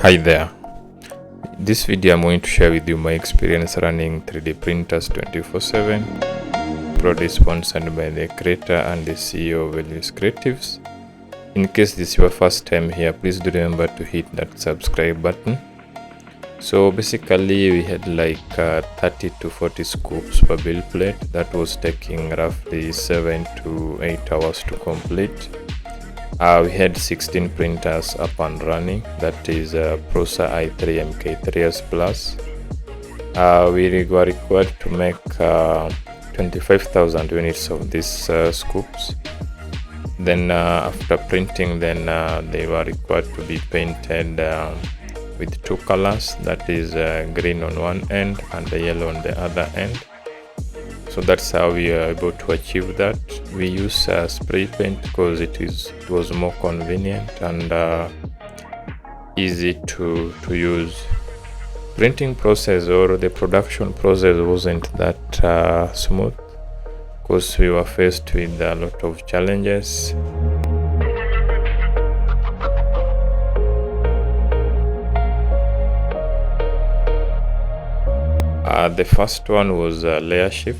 Hi there. This video I'm going to share with you my experience running 3D printers 24/7, proudly sponsored by the creator and the CEO of Values Creatives. In case this is your first time here, please do remember to hit that subscribe button. So basically we had like 30 to 40 scoops per build plate. That was taking roughly 7 to 8 hours to complete. We had 16 printers up and running, that is Prusa i3 MK3S Plus. We were required to make 25,000 units of these scoops. Then after printing, then they were required to be painted with two colors, that is green on one end and the yellow on the other end. So that's how we are able to achieve that. We use spray paint because it was more convenient and easy to use. Printing process or the production process wasn't that smooth because we were faced with a lot of challenges. The first one was layer shift.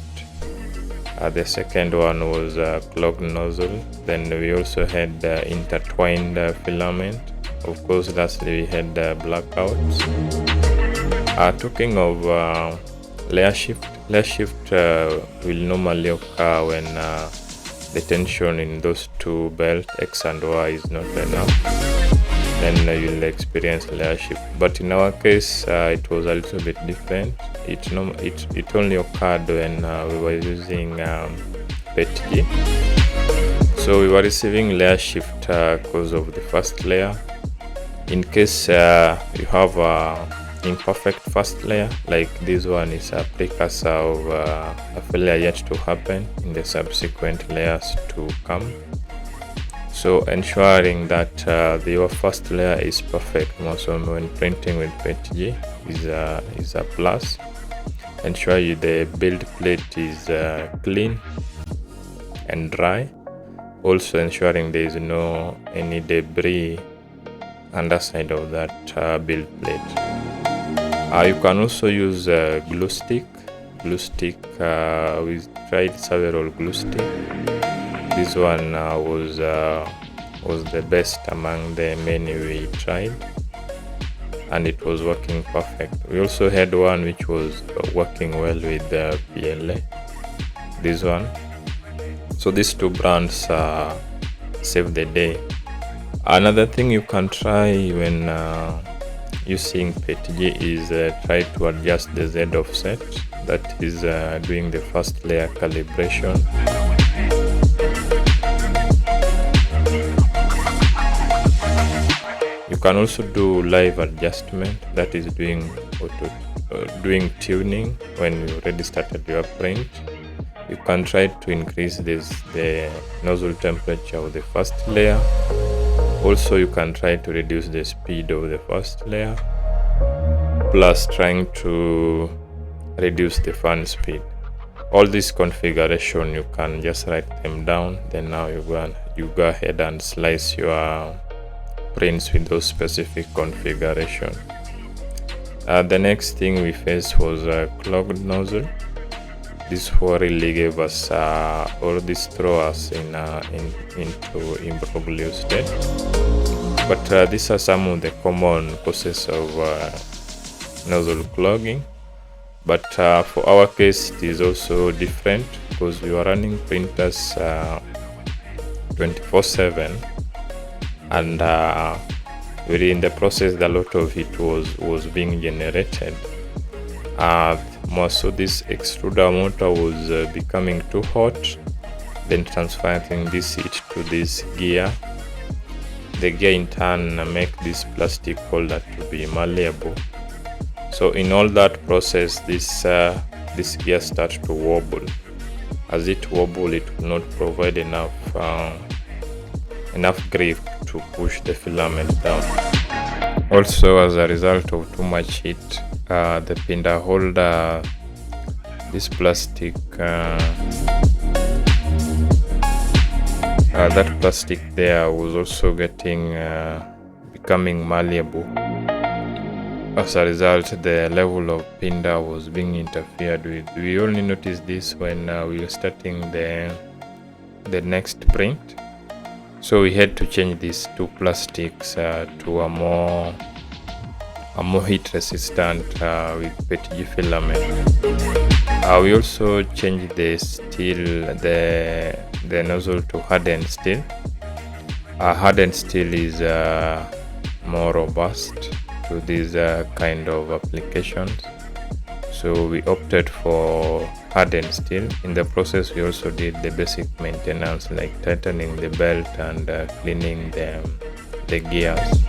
The second one was clogged nozzle. Then we also had intertwined filament. Of course, lastly we had blackouts. Talking of layer shift will normally occur when the tension in those two belts X and Y is not enough. Then you'll experience layer shift. But in our case, it was a little bit different. It only occurred when we were using PETG. So we were receiving layer shift because of the first layer. In case you have imperfect first layer, like this one is a precursor of a failure yet to happen in the subsequent layers to come. So ensuring that your first layer is perfect, also when printing with PETG is a plus. Ensure the build plate is clean and dry. Also ensuring there is no any debris underside of that build plate. You can also use glue stick. We tried several glue stick. This one was the best among the many we tried, and it was working perfect. We also had one which was working well with the PLA, this one. So these two brands save the day. Another thing you can try when using PETG is try to adjust the Z offset, that is doing the first layer calibration. You can also do live adjustment, that is doing tuning when you already started your print. You can try to increase the nozzle temperature of the first layer. Also you can try to reduce the speed of the first layer, plus trying to reduce the fan speed. All this configuration you can just write them down, then now you go ahead and slice your prints with those specific configuration. The next thing we faced was a clogged nozzle. This really gave us or this throw us into imbroglio state. But these are some of the common causes of nozzle clogging. But for our case, it is also different because we were running printers 24/7, and within the process, a lot of it was being generated. More so, this extruder motor was becoming too hot, then transferring this heat to this gear. The gear in turn make this plastic holder to be malleable. So in all that process, this gear starts to wobble. As it wobble, it will not provide enough grip to push the filament down. Also, as a result of too much heat, the pinda holder, this plastic, that plastic there was also becoming malleable. As a result, the level of pinder was being interfered with. We only noticed this when we were starting the next print. So we had to change these two plastics to a more heat resistant with PETG filament. We also changed the steel, the nozzle to hardened steel. Hardened steel is more robust to these kind of applications, so we opted for hardened steel. In the process, we also did the basic maintenance like tightening the belt and cleaning the gears.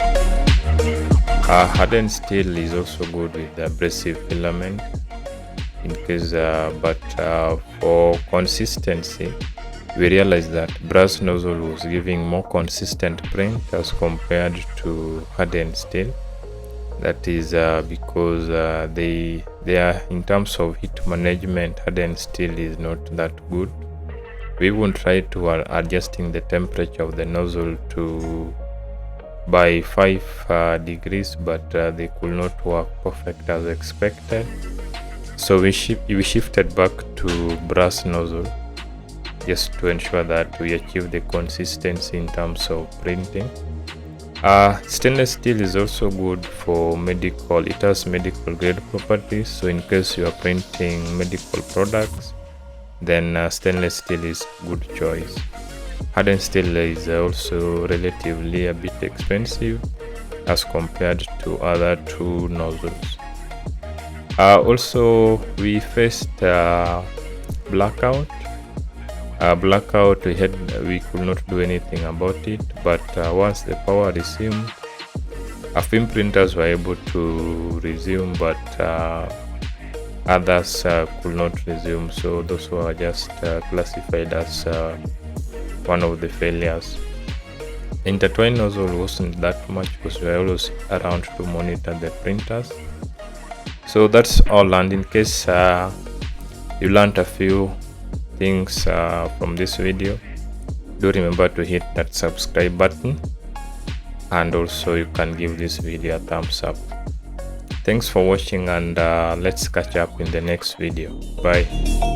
Hardened steel is also good with the abrasive filament in case, but for consistency, we realized that brass nozzle was giving more consistent print as compared to hardened steel. That is because they are, in terms of heat management, hardened steel is not that good. We even tried to adjusting the temperature of the nozzle to by 5 degrees, but they could not work perfect as expected. So we shifted back to brass nozzle just to ensure that we achieve the consistency in terms of printing. Stainless steel is also good for medical. It has medical grade properties, so in case you are printing medical products, then stainless steel is good choice. Hardened steel is also relatively a bit expensive as compared to other two nozzles. Also, we faced blackout. Blackout, we could not do anything about it, but once the power resumed, our film printers were able to resume, but others could not resume, so those were just classified as one of the failures. Intertwined nozzle wasn't that much because we were always around to monitor the printers. So that's all, and in case you learned a few things from this video, do remember to hit that subscribe button, and also you can give this video a thumbs up. Thanks for watching, and let's catch up in the next video. Bye.